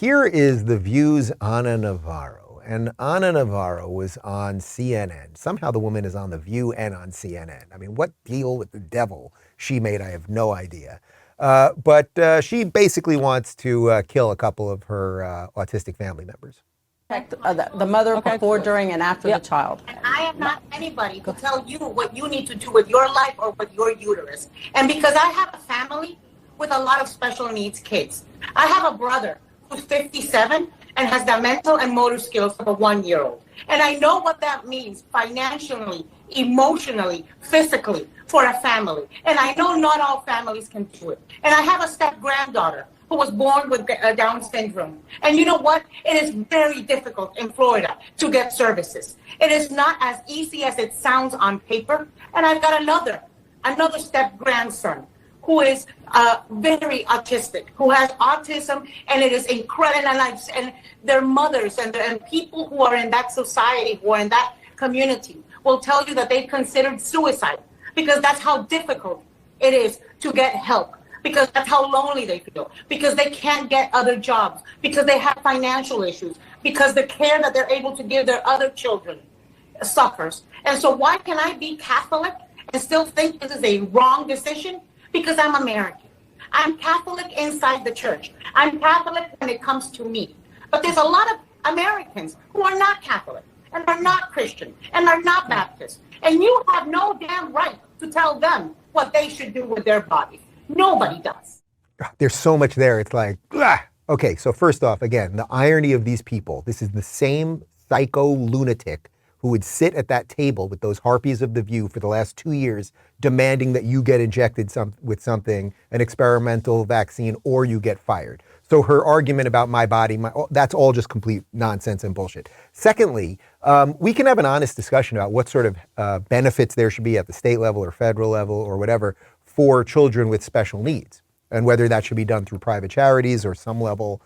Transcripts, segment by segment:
here is The View's Ana Navarro. And Ana Navarro was on CNN. Somehow the woman is on The View and on CNN. I mean, what deal with the devil she made, I have no idea. But she basically wants to kill a couple of her autistic family members. The mother before, during, and after the child. And I am not anybody to tell you what you need to do with your life or with your uterus. And because I have a family with a lot of special needs kids. I have a brother who's 57 and has the mental and motor skills of a 1-year-old. And I know what that means financially, emotionally, physically for a family. And I know not all families can do it. And I have a step-granddaughter who was born with Down syndrome. And you know what? It is very difficult in Florida to get services. It is not as easy as it sounds on paper. And I've got another step-grandson who is very autistic, who has autism, and it is incredible. And their mothers and people who are in that society, who are in that community, will tell you that they considered suicide because that's how difficult it is to get help, because that's how lonely they feel, because they can't get other jobs, because they have financial issues, because the care that they're able to give their other children suffers. And so why can I be Catholic and still think this is a wrong decision? Because I'm American. I'm Catholic inside the church. I'm Catholic when it comes to me. But there's a lot of Americans who are not Catholic and are not Christian and are not Baptist. And you have no damn right to tell them what they should do with their bodies. Nobody does. There's so much there. It's like, ah. Okay, so first off, again, the irony of these people. This is the same psycho lunatic who would sit at that table with those harpies of The View for the last 2 years, demanding that you get injected with something, an experimental vaccine, or you get fired. So her argument about my body, that's all just complete nonsense and bullshit. Secondly, we can have an honest discussion about what sort of benefits there should be at the state level or federal level or whatever for children with special needs, and whether that should be done through private charities or some level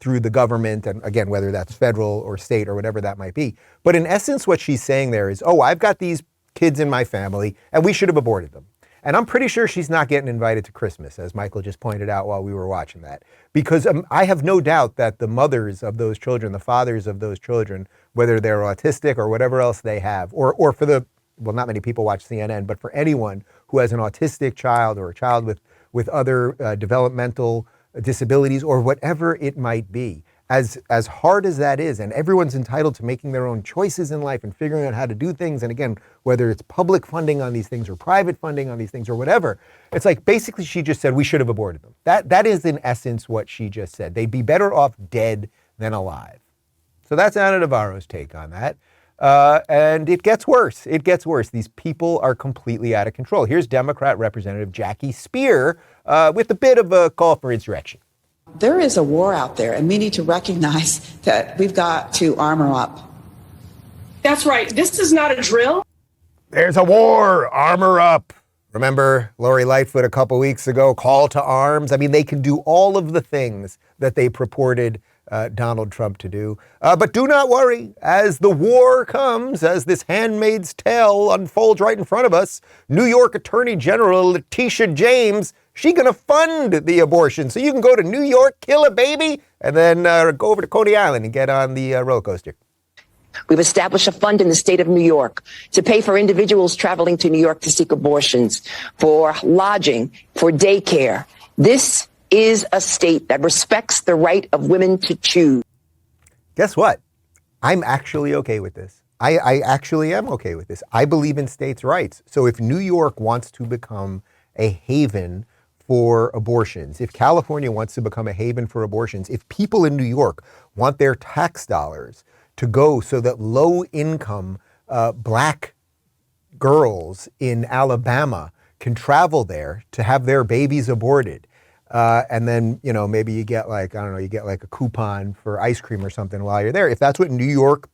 through the government, and again, whether that's federal or state or whatever that might be. But in essence, what she's saying there is, oh, I've got these kids in my family and we should have aborted them. And I'm pretty sure she's not getting invited to Christmas, as Michael just pointed out while we were watching that. Because I have no doubt that the mothers of those children, the fathers of those children, whether they're autistic or whatever else they have, or for the, well, not many people watch CNN, but for anyone who has an autistic child or a child with other developmental disabilities or whatever it might be, as hard as that is, and everyone's entitled to making their own choices in life and figuring out how to do things, and again, whether it's public funding on these things or private funding on these things or whatever, it's like basically she just said we should have aborted them. That is in essence what she just said. They'd be better off dead than alive. So that's Ana Navarro's take on that. And it gets worse. It gets worse. These people are completely out of control. Here's Democrat Representative Jackie Speer with a bit of a call for insurrection. There is a war out there, and we need to recognize that we've got to armor up. That's right. This is not a drill. There's a war. Armor up. Remember Lori Lightfoot a couple weeks ago, call to arms? I mean, they can do all of the things that they purported Donald Trump to do. But do not worry, as the war comes, as this Handmaid's Tale unfolds right in front of us, New York Attorney General Letitia James, she's going to fund the abortion. So you can go to New York, kill a baby, and then go over to Coney Island and get on the roller coaster. We've established a fund in the state of New York to pay for individuals traveling to New York to seek abortions, for lodging, for daycare. This is a state that respects the right of women to choose. Guess what? I'm actually okay with this. I actually am okay with this. I believe in states' rights. So if New York wants to become a haven for abortions, if California wants to become a haven for abortions, if people in New York want their tax dollars to go so that low-income black girls in Alabama can travel there to have their babies aborted, and then, you know, maybe you get like, I don't know, you get like a coupon for ice cream or something while you're there. If that's what New York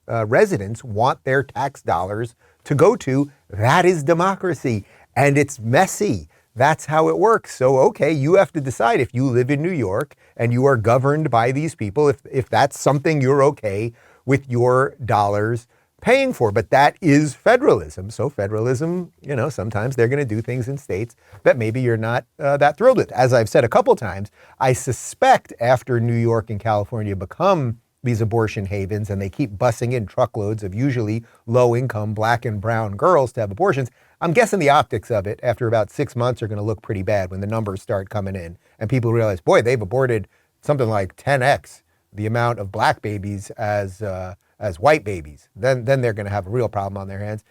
residents want their tax dollars to go to, that is democracy. And it's messy. That's how it works. So, okay, you have to decide if you live in New York and you are governed by these people, if that's something you're okay with your dollars paying for. But that is federalism. So federalism, sometimes they're going to do things in states that maybe you're not that thrilled with. As I've said a couple times, I suspect after New York and California become these abortion havens and they keep busing in truckloads of usually low-income black and brown girls to have abortions, I'm guessing the optics of it after about 6 months are going to look pretty bad when the numbers start coming in and people realize, boy, they've aborted something like 10x the amount of black babies as white babies. Then they're going to have a real problem on their hands.